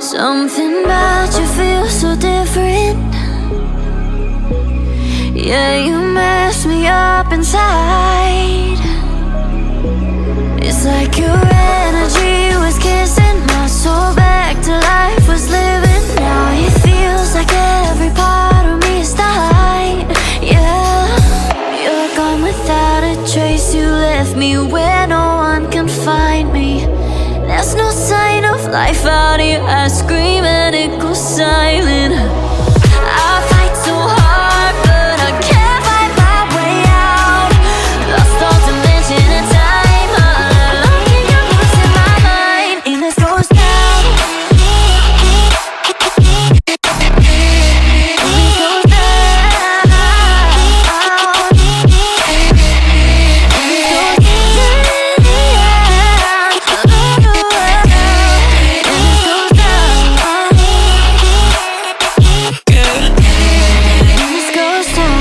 Something about you feels so different. Yeah, you mess me up inside. It's like your energy was kissing my soul back to life, was living. Now it feels like every part of me is dying. Yeah, you're gone without a trace. You left me where no one can find me. There's no sign of life out here. I scream and it goes silent. I fight so hard, but I can't find my way out. Lost all dimension and time. All alone, can you losing my mind? And this goes down. And this goes down. And this goes down.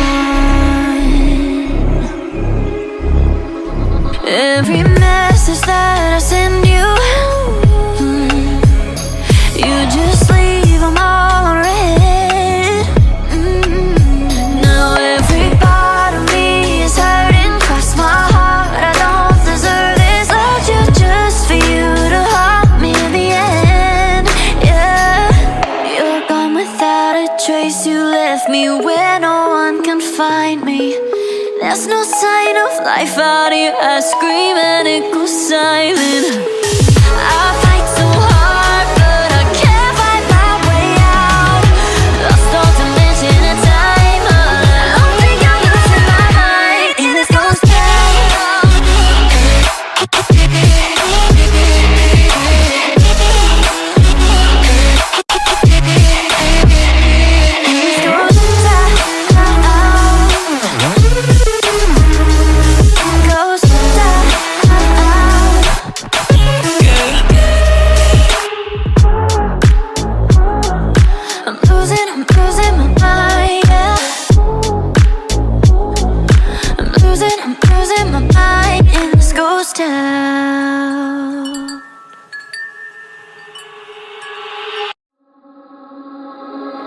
Every message that I send you, you just leave them all unread. Now every part of me is hurting. Cross my heart, I don't deserve this. Loved you just for you to haunt me in the end. Yeah, you're gone without a trace. You left me where no one can find me. There's no sign of life out here. I scream and it goes silent. I fight so hard, but I can't find my way out. Lost all dimension and time. All alone, think I'm losing my mind. And this goes down.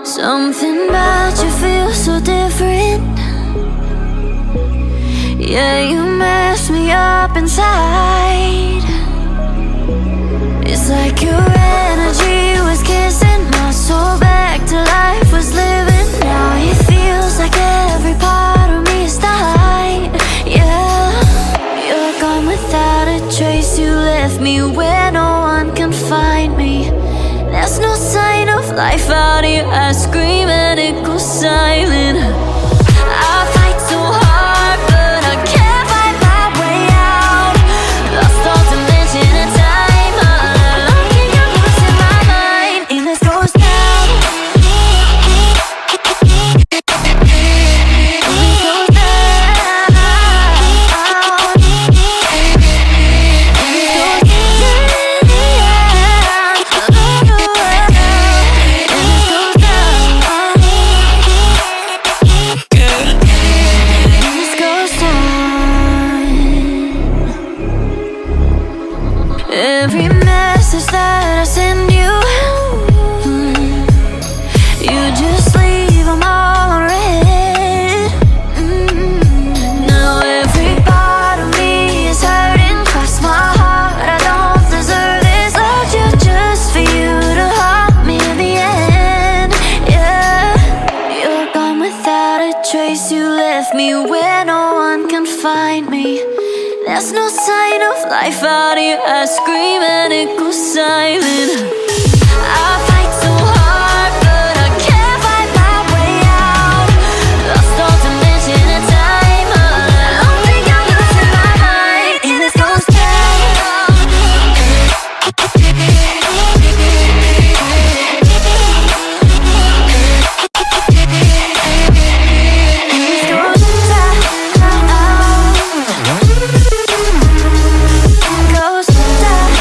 Something about you feels so different. Yeah, you mess me up inside. It's like your energy was kissing my soul back to life, was living. Now it feels like every part of me is dying. Yeah, you're gone without a trace. You left me where no one can find me. There's no sign of life out here. I scream and it goes silent. I fight so hard, but I can't find my way out. Lost all dimension and time. All alone, can you losing my mind? And this goes down. And this goes down. And this goes down. Every message that I send you, you just leave them all unread. Now every part of me is hurting. Cross my heart, I don't deserve this. Loved you just for you to haunt me in the end. Yeah, you're gone without a trace. You left me where no one can find me. There's no sign of life out here. I scream and it goes silent. I fight so hard, but I can't find my way out. Lost all dimension and time. All alone, think I'm losing my mind. And this goes down. And this goes down. Goes down.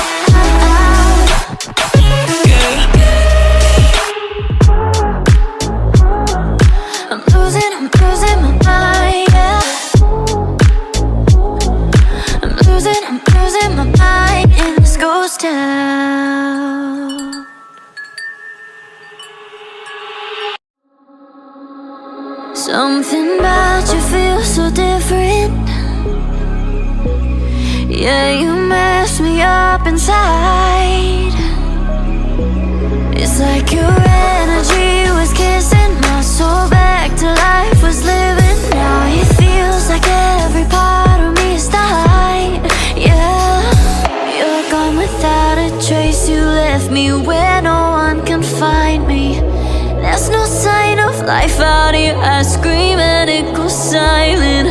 Something about you feels so different. Yeah, you mess me up inside. It's like your energy was kissing my soul back to life, was living. Now it feels like every part of me is died. Yeah, you're gone without a trace. You left me where no one can find me. There's no sign of life out here. I scream and it goes silent.